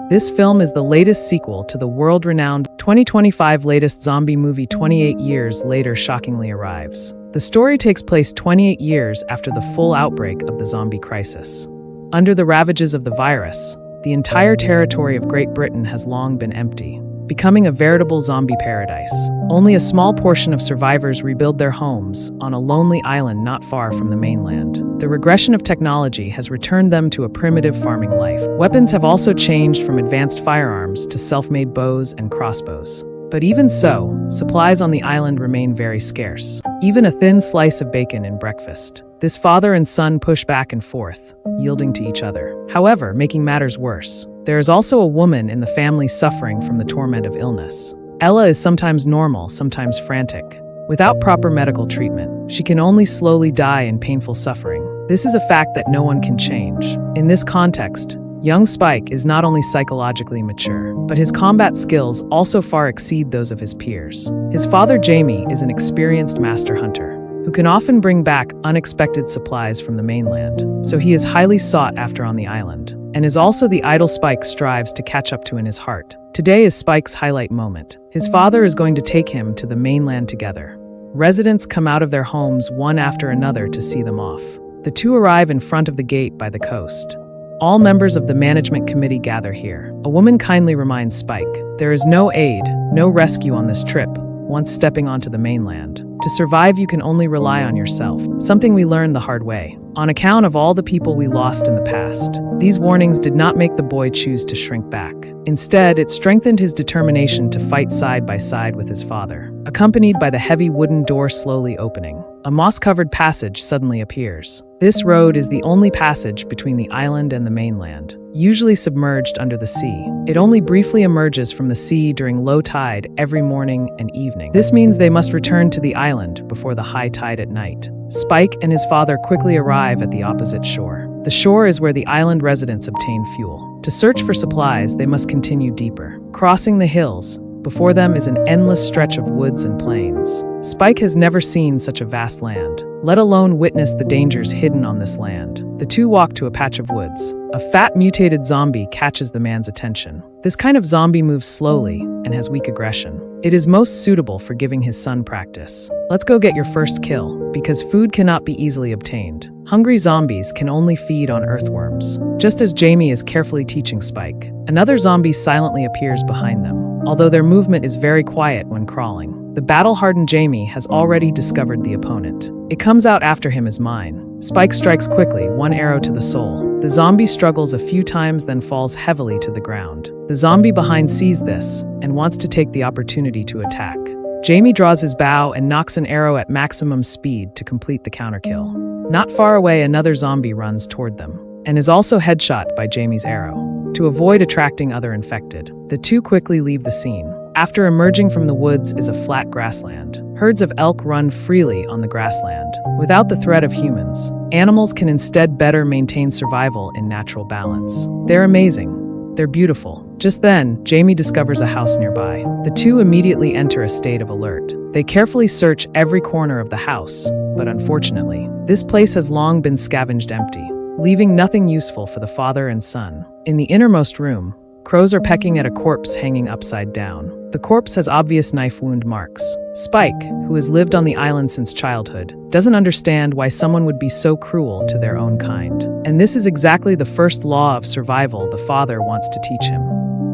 This film is the latest sequel to the world-renowned 2025 latest zombie movie 28 years later shockingly arrives. The story takes place 28 years after the full outbreak of the zombie crisis. Under the ravages of the virus, the entire territory of Great Britain has long been empty, becoming a veritable zombie paradise. Only a small portion of survivors rebuild their homes on a lonely island not far from the mainland. The regression of technology has returned them to a primitive farming life. Weapons have also changed from advanced firearms to self-made bows and crossbows. But even so, supplies on the island remain very scarce. Even a thin slice of bacon in breakfast. This father and son push back and forth, yielding to each other. However, making matters worse, there is also a woman in the family suffering from the torment of illness. Ella is sometimes normal, sometimes frantic. Without proper medical treatment, she can only slowly die in painful suffering. This is a fact that no one can change. In this context, young Spike is not only psychologically mature, but his combat skills also far exceed those of his peers. His father, Jamie, is an experienced master hunter who can often bring back unexpected supplies from the mainland, so he is highly sought after on the island, and is also the idol Spike strives to catch up to in his heart. Today is Spike's highlight moment. His father is going to take him to the mainland together. Residents come out of their homes one after another to see them off. The two arrive in front of the gate by the coast. All members of the management committee gather here. A woman kindly reminds Spike, there is no aid, no rescue on this trip, once stepping onto the mainland. To survive, you can only rely on yourself, something we learned the hard way. On account of all the people we lost in the past, these warnings did not make the boy choose to shrink back. Instead, it strengthened his determination to fight side by side with his father. Accompanied by the heavy wooden door slowly opening, a moss-covered passage suddenly appears. This road is the only passage between the island and the mainland, usually submerged under the sea. It only briefly emerges from the sea during low tide every morning and evening. This means they must return to the island before the high tide at night. Spike and his father quickly arrive at the opposite shore. The shore is where the island residents obtain fuel. To search for supplies, they must continue deeper. Crossing the hills, before them is an endless stretch of woods and plains. Spike has never seen such a vast land, let alone witness the dangers hidden on this land. The two walk to a patch of woods. A fat mutated zombie catches the man's attention. This kind of zombie moves slowly and has weak aggression. It is most suitable for giving his son practice. Let's go get your first kill, because food cannot be easily obtained. Hungry zombies can only feed on earthworms. Just as Jamie is carefully teaching Spike, another zombie silently appears behind them, although their movement is very quiet when crawling. The battle-hardened Jamie has already discovered the opponent. It comes out after him as mine. Spike strikes quickly, one arrow to the soul. The zombie struggles a few times, then falls heavily to the ground. The zombie behind sees this and wants to take the opportunity to attack. Jamie draws his bow and knocks an arrow at maximum speed to complete the counterkill. Not far away, another zombie runs toward them and is also headshot by Jamie's arrow. To avoid attracting other infected, the two quickly leave the scene. After emerging from the woods is a flat grassland. Herds of elk run freely on the grassland, without the threat of humans. Animals can instead better maintain survival in natural balance. They're amazing. They're beautiful. Just then, Jamie discovers a house nearby. The two immediately enter a state of alert. They carefully search every corner of the house, but unfortunately, this place has long been scavenged empty, leaving nothing useful for the father and son. In the innermost room, crows are pecking at a corpse hanging upside down. The corpse has obvious knife wound marks. Spike, who has lived on the island since childhood, doesn't understand why someone would be so cruel to their own kind. And this is exactly the first law of survival the father wants to teach him.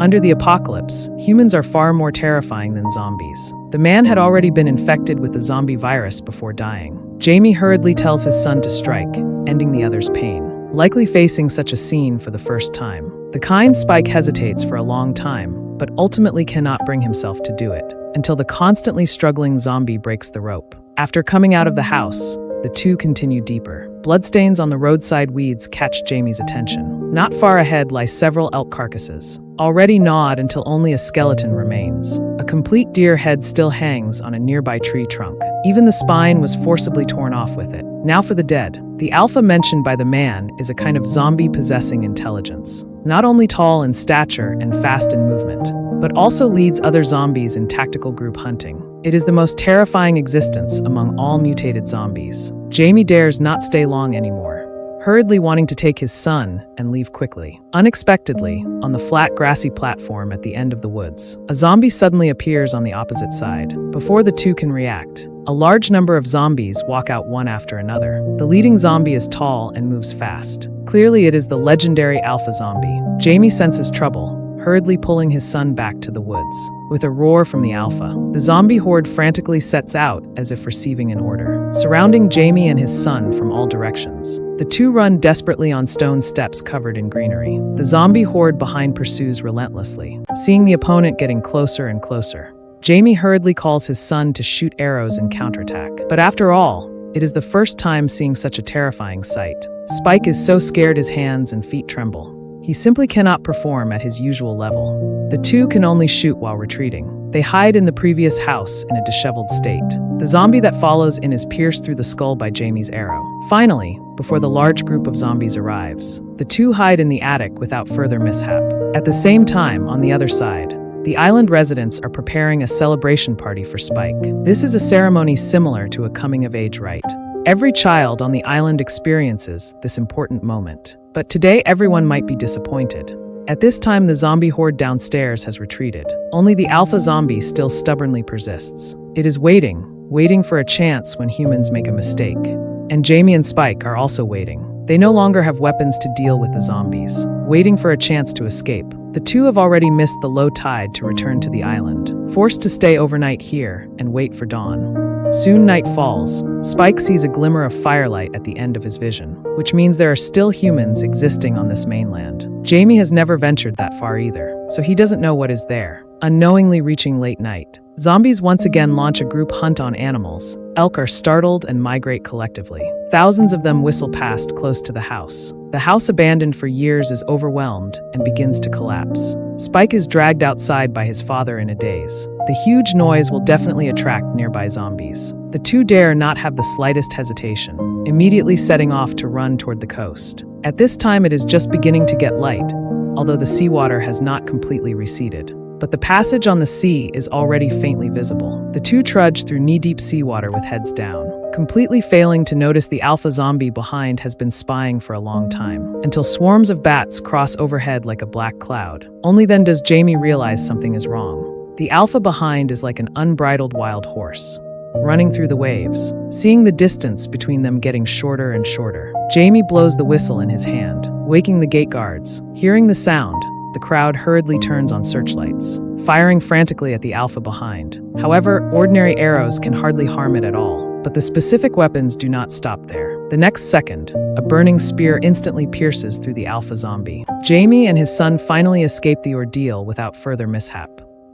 Under the apocalypse, humans are far more terrifying than zombies. The man had already been infected with the zombie virus before dying. Jamie hurriedly tells his son to strike, ending the other's pain. Likely facing such a scene for the first time, the kind Spike hesitates for a long time, but ultimately cannot bring himself to do it, until the constantly struggling zombie breaks the rope. After coming out of the house, the two continue deeper. Bloodstains on the roadside weeds catch Jamie's attention. Not far ahead lie several elk carcasses, already gnawed until only a skeleton remains. A complete deer head still hangs on a nearby tree trunk. Even the spine was forcibly torn off with it. Now for the dead. The alpha mentioned by the man is a kind of zombie-possessing intelligence. Not only tall in stature and fast in movement, but also leads other zombies in tactical group hunting. It is the most terrifying existence among all mutated zombies. Jamie dares not stay long anymore. hurriedly wanting to take his son and leave quickly. Unexpectedly, on the flat grassy platform at the end of the woods, a zombie suddenly appears on the opposite side. Before the two can react, a large number of zombies walk out one after another. The leading zombie is tall and moves fast. Clearly, it is the legendary Alpha Zombie. Jamie senses trouble, hurriedly pulling his son back to the woods. With a roar from the Alpha, the zombie horde frantically sets out as if receiving an order, surrounding Jamie and his son from all directions. The two run desperately on stone steps covered in greenery. The zombie horde behind pursues relentlessly, seeing the opponent getting closer and closer. Jamie hurriedly calls his son to shoot arrows and counterattack. But after all, it is the first time seeing such a terrifying sight. Spike is so scared his hands and feet tremble. He simply cannot perform at his usual level. The two can only shoot while retreating. They hide in the previous house in a disheveled state. The zombie that follows in is pierced through the skull by Jamie's arrow. Finally, before the large group of zombies arrives, the two hide in the attic without further mishap. At the same time, on the other side, the island residents are preparing a celebration party for Spike. This is a ceremony similar to a coming-of-age rite. Every child on the island experiences this important moment. But today, everyone might be disappointed. At this time, the zombie horde downstairs has retreated. Only the Alpha Zombie still stubbornly persists. It is waiting for a chance when humans make a mistake. And Jamie and Spike are also waiting. They no longer have weapons to deal with the zombies, waiting for a chance to escape. The two have already missed the low tide to return to the island, forced to stay overnight here and wait for dawn. Soon night falls. Spike sees a glimmer of firelight at the end of his vision, which means there are still humans existing on this mainland. Jamie has never ventured that far either, so he doesn't know what is there. Unknowingly reaching late night, zombies once again launch a group hunt on animals. Elk are startled and migrate collectively. Thousands of them whistle past close to the house. The house abandoned for years is overwhelmed and begins to collapse. Spike is dragged outside by his father in a daze. The huge noise will definitely attract nearby zombies. The two dare not have the slightest hesitation, immediately setting off to run toward the coast. At this time, it is just beginning to get light, although the seawater has not completely receded. But the passage on the sea is already faintly visible. The two trudge through knee-deep seawater with heads down, completely failing to notice the Alpha Zombie behind has been spying for a long time, until swarms of bats cross overhead like a black cloud. Only then does Jamie realize something is wrong. The Alpha behind is like an unbridled wild horse, running through the waves. Seeing the distance between them getting shorter and shorter, Jamie blows the whistle in his hand, waking the gate guards. Hearing the sound, the crowd hurriedly turns on searchlights, firing frantically at the Alpha behind. However, ordinary arrows can hardly harm it at all, but the specific weapons do not stop there. The next second, a burning spear instantly pierces through the Alpha Zombie. Jamie and his son finally escape the ordeal without further mishap.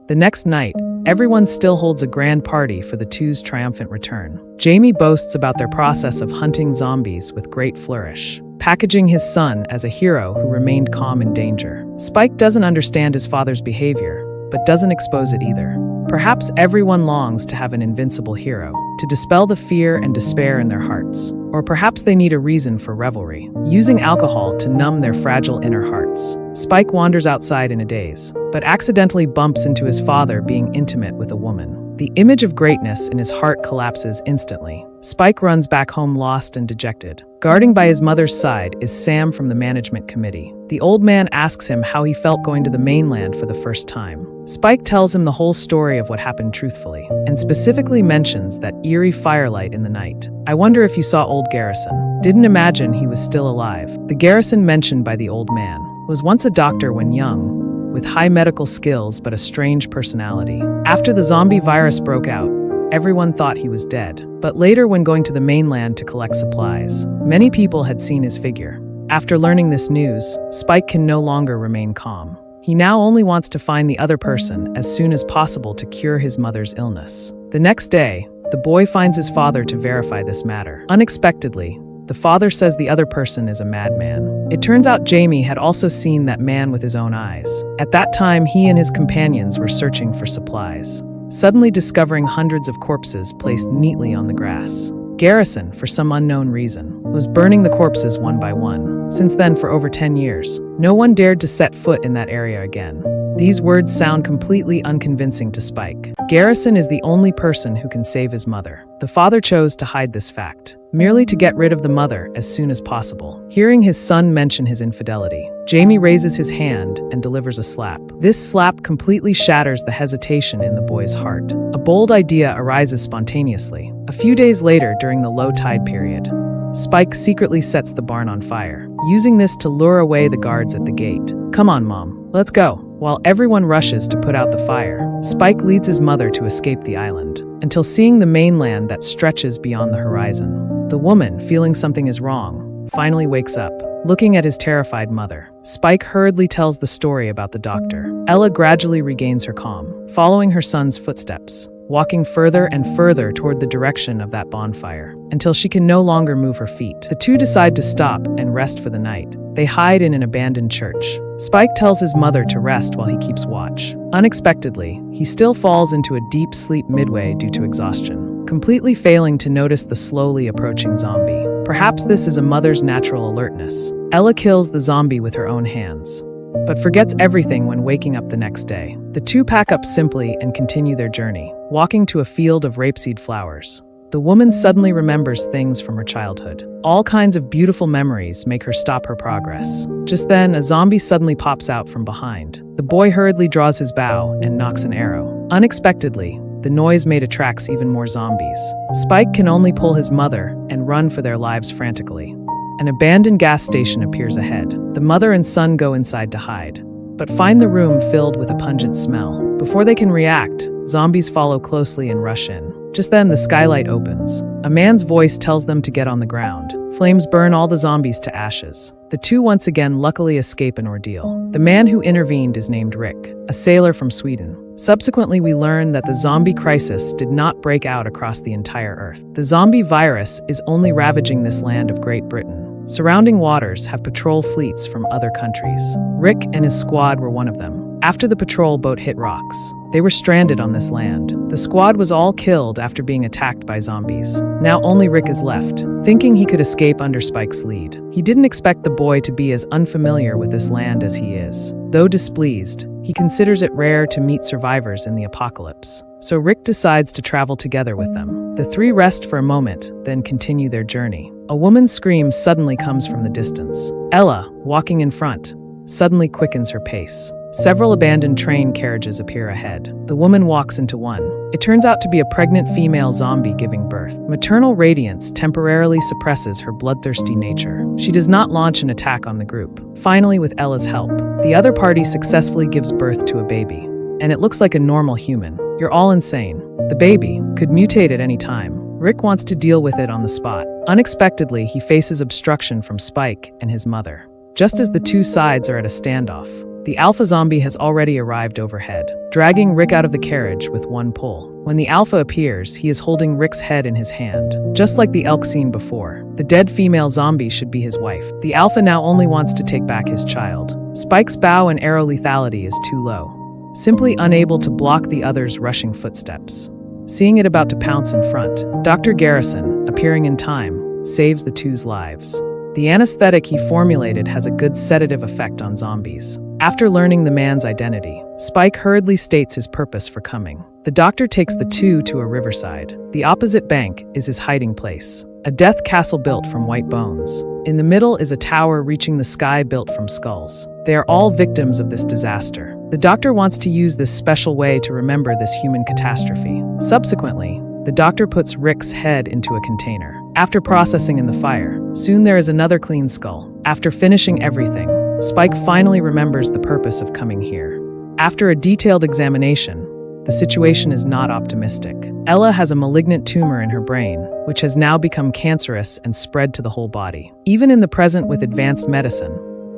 The next night, everyone still holds a grand party for the two's triumphant return. Jamie boasts about their process of hunting zombies with great flourish, packaging his son as a hero who remained calm in danger. Spike doesn't understand his father's behavior, but doesn't expose it either. Perhaps everyone longs to have an invincible hero, to dispel the fear and despair in their hearts. Or perhaps they need a reason for revelry, using alcohol to numb their fragile inner hearts. Spike wanders outside in a daze, but accidentally bumps into his father being intimate with a woman. The image of greatness in his heart collapses instantly. Spike runs back home lost and dejected. Guarding by his mother's side is Sam from the management committee. The old man asks him how he felt going to the mainland for the first time. Spike tells him the whole story of what happened truthfully, and specifically mentions that eerie firelight in the night. I wonder if you saw old Garrison. Didn't imagine he was still alive. The Garrison mentioned by the old man was once a doctor when young, with high medical skills but a strange personality. After the zombie virus broke out, everyone thought he was dead. But later, when going to the mainland to collect supplies, many people had seen his figure. After learning this news, Spike can no longer remain calm. He now only wants to find the other person as soon as possible to cure his mother's illness. The next day, the boy finds his father to verify this matter. Unexpectedly, the father says the other person is a madman. It turns out Jamie had also seen that man with his own eyes. At that time, he and his companions were searching for supplies, suddenly discovering hundreds of corpses placed neatly on the grass. Garrison, for some unknown reason, was burning the corpses one by one. Since then, for over 10 years, no one dared to set foot in that area again. These words sound completely unconvincing to Spike. Garrison is the only person who can save his mother. The father chose to hide this fact, merely to get rid of the mother as soon as possible. Hearing his son mention his infidelity, Jamie raises his hand and delivers a slap. This slap completely shatters the hesitation in the boy's heart. A bold idea arises spontaneously. A few days later, during the low tide period, Spike secretly sets the barn on fire, using this to lure away the guards at the gate. "Come on, Mom, let's go." While everyone rushes to put out the fire, Spike leads his mother to escape the island, until seeing the mainland that stretches beyond the horizon. The woman, feeling something is wrong, finally wakes up. Looking at his terrified mother, Spike hurriedly tells the story about the doctor. Ella gradually regains her calm, following her son's footsteps, walking further and further toward the direction of that bonfire, until she can no longer move her feet. The two decide to stop and rest for the night. They hide in an abandoned church. Spike tells his mother to rest while he keeps watch. Unexpectedly, he still falls into a deep sleep midway due to exhaustion, completely failing to notice the slowly approaching zombie. Perhaps this is a mother's natural alertness. Ella kills the zombie with her own hands, but forgets everything when waking up the next day. The two pack up simply and continue their journey, walking to a field of rapeseed flowers. The woman suddenly remembers things from her childhood. All kinds of beautiful memories make her stop her progress. Just then, a zombie suddenly pops out from behind. The boy hurriedly draws his bow and knocks an arrow. Unexpectedly, the noise made attracts even more zombies. Spike can only pull his mother and run for their lives frantically. An abandoned gas station appears ahead. The mother and son go inside to hide, but find the room filled with a pungent smell. Before they can react, zombies follow closely and rush in. Just then, the skylight opens. A man's voice tells them to get on the ground. Flames burn all the zombies to ashes. The two once again luckily escape an ordeal. The man who intervened is named Rick, a sailor from Sweden. Subsequently, we learn that the zombie crisis did not break out across the entire Earth. The zombie virus is only ravaging this land of Great Britain. Surrounding waters have patrol fleets from other countries. Rick and his squad were one of them. After the patrol boat hit rocks, they were stranded on this land. The squad was all killed after being attacked by zombies. Now only Rick is left, thinking he could escape under Spike's lead. He didn't expect the boy to be as unfamiliar with this land as he is. Though displeased, he considers it rare to meet survivors in the apocalypse. So Rick decides to travel together with them. The three rest for a moment, then continue their journey. A woman's scream suddenly comes from the distance. Ella, walking in front, suddenly quickens her pace. Several abandoned train carriages appear ahead. The woman walks into one. It turns out to be a pregnant female zombie giving birth. Maternal radiance temporarily suppresses her bloodthirsty nature. She does not launch an attack on the group. Finally, with Ella's help, the other party successfully gives birth to a baby. And it looks like a normal human. You're all insane. The baby could mutate at any time. Rick wants to deal with it on the spot. Unexpectedly, he faces obstruction from Spike and his mother. Just as the two sides are at a standoff, the alpha zombie has already arrived overhead, dragging Rick out of the carriage with one pull. When the alpha appears, he is holding Rick's head in his hand. Just like the elk scene before, the dead female zombie should be his wife. The alpha now only wants to take back his child. Spike's bow and arrow lethality is too low, simply unable to block the other's rushing footsteps. Seeing it about to pounce in front, Dr. Garrison, appearing in time, saves the two's lives. The anesthetic he formulated has a good sedative effect on zombies. After learning the man's identity, Spike hurriedly states his purpose for coming. The doctor takes the two to a riverside. The opposite bank is his hiding place, a death castle built from white bones. In the middle is a tower reaching the sky built from skulls. They are all victims of this disaster. The doctor wants to use this special way to remember this human catastrophe. Subsequently, the doctor puts Rick's head into a container. After processing in the fire, soon there is another clean skull. After finishing everything, Spike finally remembers the purpose of coming here. After a detailed examination, the situation is not optimistic. Ella has a malignant tumor in her brain, which has now become cancerous and spread to the whole body. Even in the present with advanced medicine,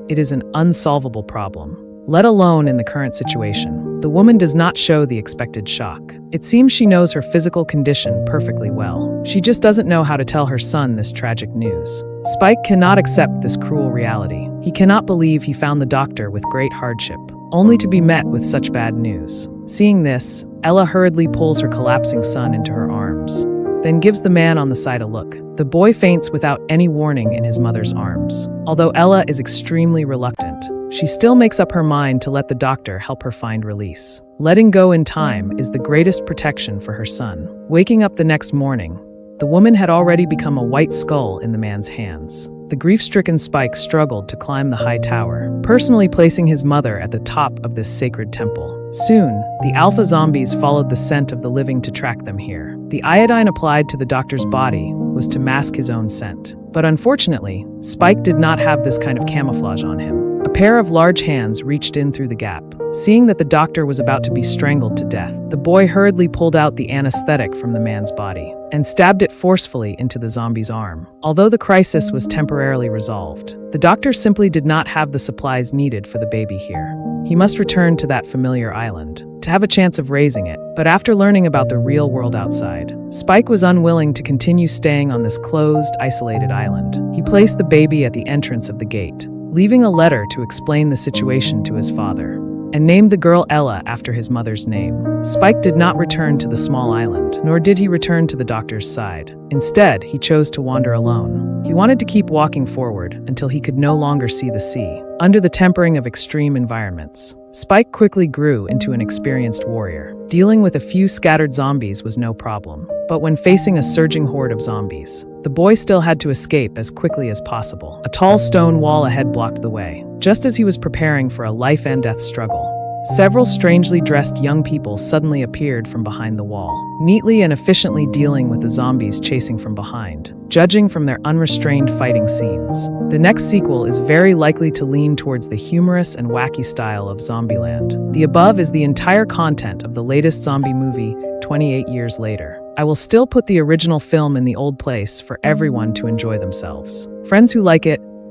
it is an unsolvable problem, let alone in the current situation. The woman does not show the expected shock. It seems she knows her physical condition perfectly well. She just doesn't know how to tell her son this tragic news. Spike cannot accept this cruel reality. He cannot believe he found the doctor with great hardship, only to be met with such bad news. Seeing this, Ella hurriedly pulls her collapsing son into her arms, then gives the man on the side a look. The boy faints without any warning in his mother's arms. Although Ella is extremely reluctant, she still makes up her mind to let the doctor help her find release. Letting go in time is the greatest protection for her son. Waking up the next morning, the woman had already become a white skull in the man's hands. The grief-stricken Spike struggled to climb the high tower, personally placing his mother at the top of this sacred temple. Soon, the alpha zombies followed the scent of the living to track them here. The iodine applied to the doctor's body was to mask his own scent. But unfortunately, Spike did not have this kind of camouflage on him. A pair of large hands reached in through the gap. Seeing that the doctor was about to be strangled to death, the boy hurriedly pulled out the anesthetic from the man's body and stabbed it forcefully into the zombie's arm. Although the crisis was temporarily resolved, the doctor simply did not have the supplies needed for the baby here. He must return to that familiar island to have a chance of raising it. But after learning about the real world outside, Spike was unwilling to continue staying on this closed, isolated island. He placed the baby at the entrance of the gate, leaving a letter to explain the situation to his father, and named the girl Ella after his mother's name. Spike did not return to the small island, nor did he return to the doctor's side. Instead, he chose to wander alone. He wanted to keep walking forward until he could no longer see the sea. Under the tempering of extreme environments, Spike quickly grew into an experienced warrior. Dealing with a few scattered zombies was no problem. But when facing a surging horde of zombies, the boy still had to escape as quickly as possible. A tall stone wall ahead blocked the way. Just as he was preparing for a life-and-death struggle, several strangely dressed young people suddenly appeared from behind the wall, neatly and efficiently dealing with the zombies chasing from behind. Judging from their unrestrained fighting scenes, the next sequel is very likely to lean towards the humorous and wacky style of Zombieland. The above is the entire content of the latest zombie movie, 28 years later. I will still put the original film in the old place for everyone to enjoy themselves. Friends who like it,